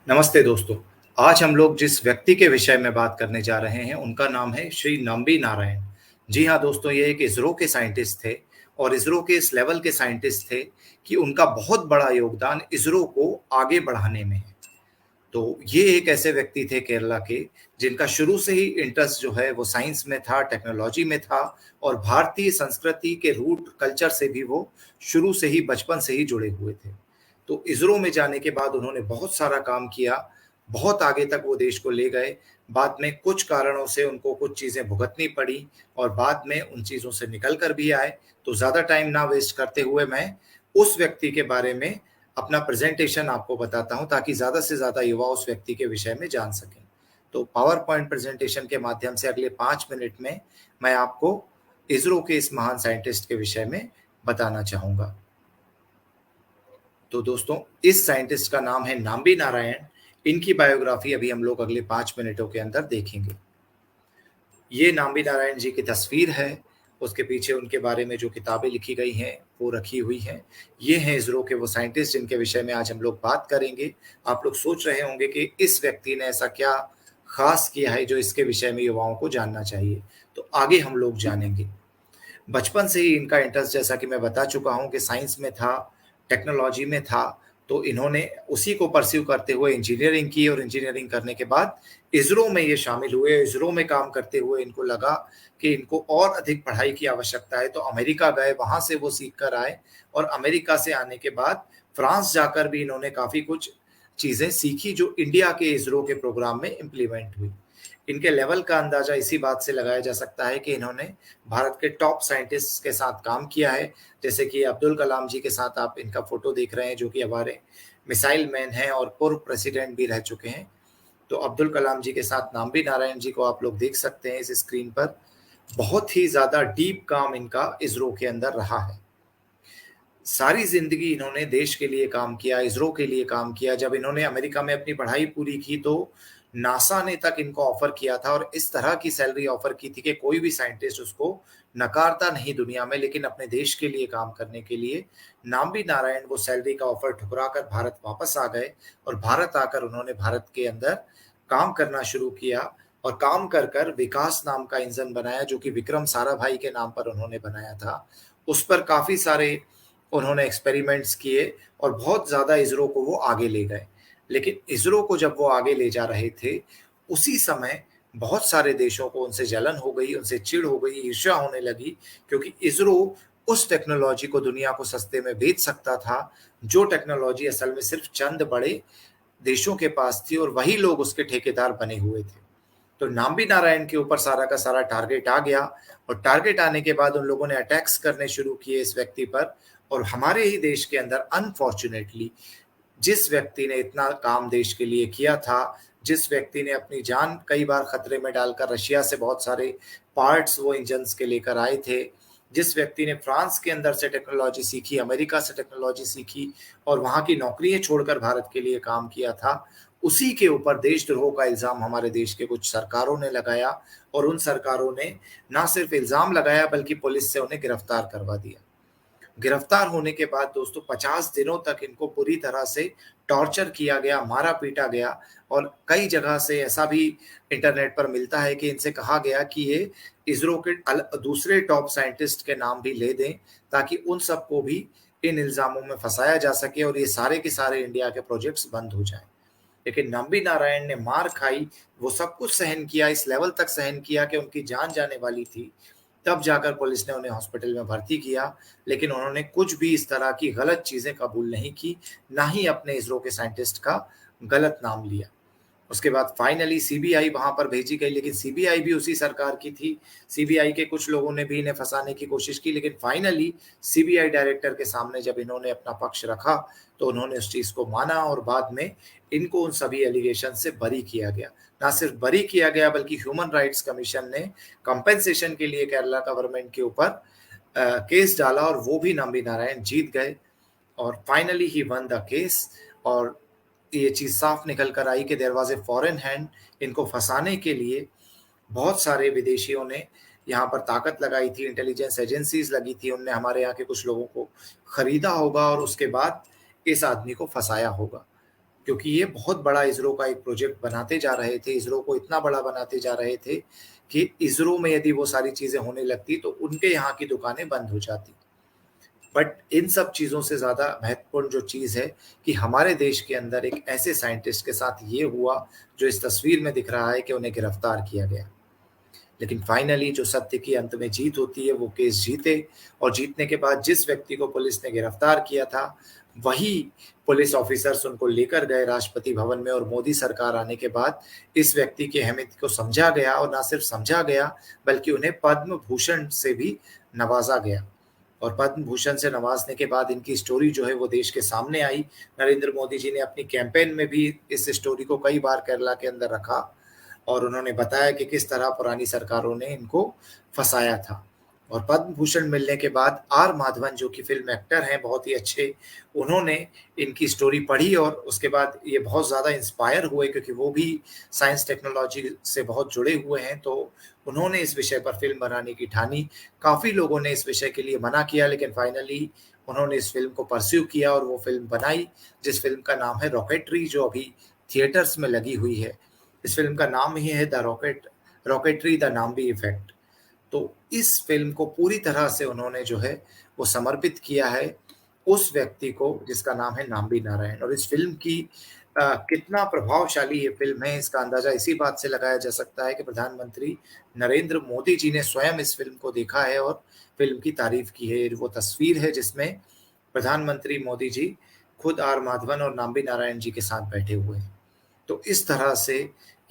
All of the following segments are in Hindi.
नमस्ते दोस्तों। आज हम लोग जिस व्यक्ति के विषय में बात करने जा रहे हैं, उनका नाम है श्री नम्बी नारायण। जी हाँ दोस्तों, ये एक इसरो के साइंटिस्ट थे और इसरो के इस लेवल के साइंटिस्ट थे कि उनका बहुत बड़ा योगदान इसरो को आगे बढ़ाने में है। तो ये एक ऐसे व्यक्ति थे केरला के, जिनका शुरू से ही इंटरेस्ट जो है वो साइंस में था, टेक्नोलॉजी में था और भारतीय संस्कृति के रूट कल्चर से भी वो शुरू से ही बचपन से ही जुड़े हुए थे। तो इसरो में जाने के बाद उन्होंने बहुत सारा काम किया, बहुत आगे तक वो देश को ले गए। बाद में कुछ कारणों से उनको कुछ चीज़ें भुगतनी पड़ी और बाद में उन चीज़ों से निकल कर भी आए। तो ज़्यादा टाइम ना वेस्ट करते हुए मैं उस व्यक्ति के बारे में अपना प्रेज़ेंटेशन आपको बताता हूँ ताकि ज़्यादा से ज़्यादा युवा उस व्यक्ति के विषय में जान सकें। तो पावर पॉइंट प्रेज़ेंटेशन के माध्यम से अगले 5 मिनट में मैं आपको इसरो के इस महान साइंटिस्ट के विषय में बताना चाहूँगा। तो दोस्तों, इस साइंटिस्ट का नाम है नाम्बी नारायण। इनकी बायोग्राफी अभी हम लोग अगले 5 मिनटों के अंदर देखेंगे। ये नाम्बी नारायण जी की तस्वीर है, उसके पीछे उनके बारे में जो किताबें लिखी गई हैं, वो रखी हुई हैं। ये हैं इसरो के वो साइंटिस्ट जिनके विषय में आज हम लोग बात करेंगे। आप लोग सोच रहे होंगे कि इस व्यक्ति ने ऐसा क्या ख़ास किया है जो इसके विषय में युवाओं को जानना चाहिए, तो आगे हम लोग जानेंगे। बचपन से ही इनका इंटरेस्ट जैसा कि मैं बता चुका हूँ कि साइंस में था, टेक्नोलॉजी में था, तो इन्होंने उसी को परस्यू करते हुए इंजीनियरिंग की और इंजीनियरिंग करने के बाद इसरो में ये शामिल हुए। इसरो में काम करते हुए इनको लगा कि इनको और अधिक पढ़ाई की आवश्यकता है, तो अमेरिका गए, वहाँ से वो सीख कर आए और अमेरिका से आने के बाद फ्रांस जाकर भी इन्होंने काफ़ी कुछ चीज़ें सीखी जो इंडिया के इसरो के प्रोग्राम में इम्प्लीमेंट हुई। इनके लेवल का अंदाज़ा इसी बात से लगाया जा सकता है कि इन्होंने भारत के टॉप साइंटिस्ट्स के साथ काम किया है, जैसे कि अब्दुल कलाम जी के साथ आप इनका फ़ोटो देख रहे हैं, जो कि हमारे मिसाइल मैन हैं और पूर्व प्रेसिडेंट भी रह चुके हैं। तो अब्दुल कलाम जी के साथ नाम्बी नारायण जी को आप लोग देख सकते हैं इस स्क्रीन पर। बहुत ही ज़्यादा डीप काम इनका इसरो के अंदर रहा है। सारी ज़िंदगी इन्होंने देश के लिए काम किया, इसरो के लिए काम किया। जब इन्होंने अमेरिका में अपनी पढ़ाई पूरी की तो नासा ने तक इनको ऑफ़र किया था और इस तरह की सैलरी ऑफ़र की थी कि कोई भी साइंटिस्ट उसको नकारता नहीं दुनिया में, लेकिन अपने देश के लिए काम करने के लिए नाम्बी नारायण वो सैलरी का ऑफ़र ठुकरा कर भारत वापस आ गए और भारत आकर उन्होंने भारत के अंदर काम करना शुरू किया और काम कर विकास नाम का इंजन बनाया, जो कि विक्रम साराभाई के नाम पर उन्होंने बनाया था। उस पर काफ़ी सारे उन्होंने एक्सपेरिमेंट्स किए और बहुत ज़्यादा इसरो को वो आगे ले गए। लेकिन इसरो को जब वो आगे ले जा रहे थे, उसी समय बहुत सारे देशों को उनसे जलन हो गई, उनसे चिढ़ हो गई, ईर्ष्या होने लगी, क्योंकि इसरो उस टेक्नोलॉजी को दुनिया को सस्ते में बेच सकता था, जो टेक्नोलॉजी असल में सिर्फ़ चंद बड़े देशों के पास थी और वही लोग उसके ठेकेदार बने हुए थे। तो नाम्बी नारायण के ऊपर सारा का सारा टारगेट आ गया और टारगेट आने के बाद उन लोगों ने अटैक्स करने शुरू किए इस व्यक्ति पर और हमारे ही देश के अंदर अनफॉर्च्यूनेटली जिस व्यक्ति ने इतना काम देश के लिए किया था, जिस व्यक्ति ने अपनी जान कई बार खतरे में डालकर रशिया से बहुत सारे पार्ट्स वो इंजन्स के लेकर आए थे, जिस व्यक्ति ने फ्रांस के अंदर से टेक्नोलॉजी सीखी, अमेरिका से टेक्नोलॉजी सीखी और वहाँ की नौकरियाँ छोड़कर भारत के लिए काम किया था, उसी के ऊपर देशद्रोह का इल्ज़ाम हमारे देश के कुछ सरकारों ने लगाया और उन सरकारों ने ना सिर्फ़ इल्ज़ाम लगाया बल्कि पुलिस से उन्हें गिरफ्तार करवा दिया। गिरफ्तार होने के बाद दोस्तों 50 दिनों तक इनको पूरी तरह से टॉर्चर किया गया, मारा-पीटा गया और कई जगह से ऐसा भी इंटरनेट पर मिलता है कि इनसे कहा गया कि ये इसरो के दूसरे टॉप साइंटिस्ट के नाम भी ले दें, ताकि उन सबको भी इन इल्ज़ामों में फँसाया जा सके और ये सारे के सारे इंडिया के प्रोजेक्ट्स बंद हो जाएँ। लेकिन नम्बी नारायण ने मार खाई, वो सब कुछ सहन किया, इस लेवल तक सहन किया कि उनकी जान जाने वाली थी। तब जाकर पुलिस ने उन्हें हॉस्पिटल में भर्ती किया, लेकिन उन्होंने कुछ भी इस तरह की गलत चीज़ें कबूल नहीं की, ना ही अपने इसरो के साइंटिस्ट का गलत नाम लिया। उसके बाद फाइनली सीबीआई वहाँ पर भेजी गई, लेकिन सीबीआई भी उसी सरकार की थी। सीबीआई के कुछ लोगों ने भी इन्हें फँसाने की कोशिश की, लेकिन फाइनली सीबीआई डायरेक्टर के सामने जब इन्होंने अपना पक्ष रखा, तो उन्होंने उस चीज़ को माना और बाद में इनको उन सभी एलिगेशन से बरी किया गया। ना सिर्फ बरी किया गया बल्कि ह्यूमन राइट्स कमीशन ने कंपेंसेशन के लिए केरला गवर्नमेंट के ऊपर केस डाला और वो भी नम्बी नारायण जीत गए और finally he won the case और ये चीज़ साफ निकल कर आई कि there was a foreign hand. इनको फँसाने के लिए बहुत सारे विदेशियों ने यहाँ पर ताकत लगाई थी, इंटेलिजेंस एजेंसीज़ लगी थी, उनने हमारे यहाँ के कुछ लोगों को खरीदा होगा और उसके बाद इस आदमी को फँसाया होगा। क्योंकि ये बहुत बड़ा इसरो का एक प्रोजेक्ट बनाते जा रहे थे, इसरो को इतना बड़ा बनाते जा रहे थे कि इसरो में यदि वो सारी चीज़ें होने लगती तो उनके यहाँ की दुकानें बंद हो जाती। बट इन सब चीज़ों से ज़्यादा महत्वपूर्ण जो चीज़ है कि हमारे देश के अंदर एक ऐसे साइंटिस्ट के साथ ये हुआ, जो इस तस्वीर में दिख रहा है कि उन्हें गिरफ्तार किया गया। लेकिन फाइनली जो सत्य की अंत में जीत होती है, वो केस जीते और जीतने के बाद जिस व्यक्ति को पुलिस ने गिरफ्तार किया था, वही पुलिस ऑफिसर्स उनको लेकर गए राष्ट्रपति भवन में और मोदी सरकार आने के बाद इस व्यक्ति की अहमियत को समझा गया और ना सिर्फ समझा गया, बल्कि उन्हें पद्म भूषण से भी नवाज़ा गया। और पद्म भूषण से नवाज़ने के बाद इनकी स्टोरी जो है वो देश के सामने आई। नरेंद्र मोदी जी ने अपनी कैंपेन में भी इस स्टोरी को कई बार केरला के अंदर रखा और उन्होंने बताया कि किस तरह पुरानी सरकारों ने इनको फँसाया था। और पद्म भूषण मिलने के बाद आर माधवन जो कि फ़िल्म एक्टर हैं बहुत ही अच्छे, उन्होंने इनकी स्टोरी पढ़ी और उसके बाद ये बहुत ज़्यादा इंस्पायर हुए क्योंकि वो भी साइंस टेक्नोलॉजी से बहुत जुड़े हुए हैं, तो उन्होंने इस विषय पर फ़िल्म बनाने की ठानी। काफ़ी लोगों ने इस विषय के लिए मना किया लेकिन फाइनली उन्होंने इस फ़िल्म को परस्यू किया और वो फ़िल्म बनाई, जिस फ़िल्म का नाम है रॉकेटरी, जो अभी थिएटर्स में लगी हुई है। इस फ़िल्म का नाम ही है रॉकेटरी द नाम्बी इफ़ेक्ट। तो इस फ़िल्म को पूरी तरह से उन्होंने जो है वो समर्पित किया है उस व्यक्ति को जिसका नाम है नाम्बी नारायण। और इस फ़िल्म की कितना प्रभावशाली ये फ़िल्म है इसका अंदाज़ा इसी बात से लगाया जा सकता है कि प्रधानमंत्री नरेंद्र मोदी जी ने स्वयं इस फ़िल्म को देखा है और फ़िल्म की तारीफ़ की है। वो तस्वीर है जिसमें प्रधानमंत्री मोदी जी खुद आर माधवन और नाम्बी नारायण जी के साथ बैठे हुए हैं। तो इस तरह से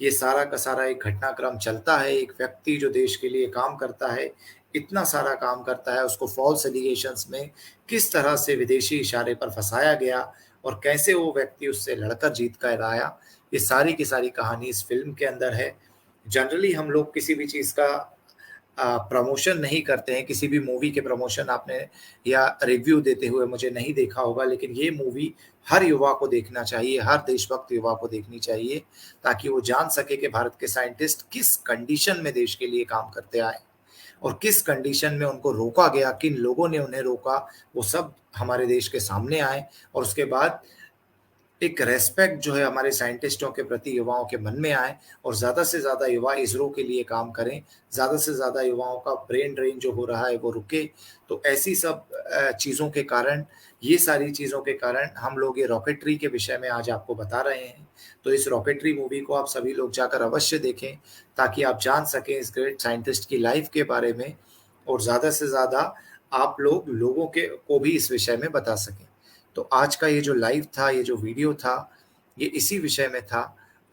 ये सारा का सारा एक घटनाक्रम चलता है। एक व्यक्ति जो देश के लिए काम करता है, इतना सारा काम करता है, उसको फ़ॉल्स एलिगेशंस में किस तरह से विदेशी इशारे पर फँसाया गया और कैसे वो व्यक्ति उससे लड़कर जीत कर आया, ये सारी की सारी कहानी इस फ़िल्म के अंदर है। जनरली हम लोग किसी भी चीज़ का प्रमोशन नहीं करते हैं, किसी भी मूवी के प्रमोशन आपने या रिव्यू देते हुए मुझे नहीं देखा होगा, लेकिन ये मूवी हर युवा को देखना चाहिए, हर देशभक्त युवा को देखनी चाहिए, ताकि वो जान सके कि भारत के साइंटिस्ट किस कंडीशन में देश के लिए काम करते आए और किस कंडीशन में उनको रोका गया, किन लोगों ने उन्हें रोका, वो सब हमारे देश के सामने आए और उसके बाद एक रिस्पेक्ट जो है हमारे साइंटिस्टों के प्रति युवाओं के मन में आए और ज़्यादा से ज़्यादा युवा इसरो के लिए काम करें, ज़्यादा से ज़्यादा युवाओं का ब्रेन ड्रेन जो हो रहा है वो रुके। तो ऐसी सब चीज़ों के कारण, ये सारी चीज़ों के कारण हम लोग ये रॉकेटरी के विषय में आज आपको बता रहे हैं। तो इस रॉकेटरी मूवी को आप सभी लोग जाकर अवश्य देखें, ताकि आप जान सकें इस ग्रेट साइंटिस्ट की लाइफ़ के बारे में और ज़्यादा से ज़्यादा आप लोगों के को भी इस विषय में बता सकें। तो आज का ये जो लाइव था, ये जो वीडियो था, ये इसी विषय में था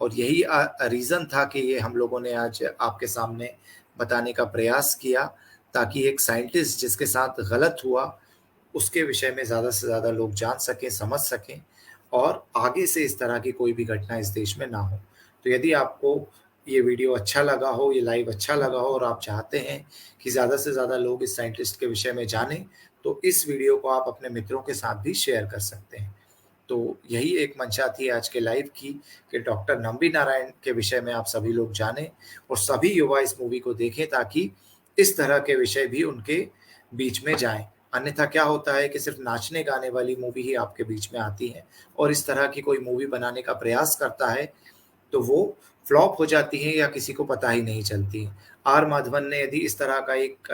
और यही रीज़न था कि ये हम लोगों ने आज आपके सामने बताने का प्रयास किया, ताकि एक साइंटिस्ट जिसके साथ गलत हुआ, उसके विषय में ज़्यादा से ज़्यादा लोग जान सकें, समझ सकें और आगे से इस तरह की कोई भी घटना इस देश में ना हो। तो यदि आपको ये वीडियो अच्छा लगा हो, ये लाइव अच्छा लगा हो और आप चाहते हैं कि ज़्यादा से ज़्यादा लोग इस साइंटिस्ट के विषय में जानें, तो इस वीडियो को आप अपने मित्रों के साथ भी शेयर कर सकते हैं। तो यही एक मंशा थी आज के लाइव की कि डॉक्टर नम्बी नारायण के विषय में आप सभी लोग जानें और सभी युवा इस मूवी को देखें, ताकि इस तरह के विषय भी उनके बीच में जाएँ। अन्यथा क्या होता है कि सिर्फ़ नाचने-गाने वाली मूवी ही आपके बीच में आती है और इस तरह की कोई मूवी बनाने का प्रयास करता है, तो वो फ्लॉप हो जाती हैं या किसी को पता ही नहीं चलती। आर माधवन ने यदि इस तरह का एक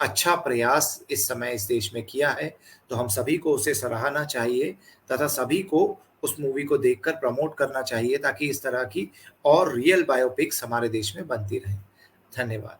अच्छा प्रयास इस समय इस देश में किया है, तो हम सभी को उसे सराहना चाहिए तथा सभी को उस मूवी को देखकर प्रमोट करना चाहिए, ताकि इस तरह की और रियल बायोपिक्स हमारे देश में बनती रहें। धन्यवाद।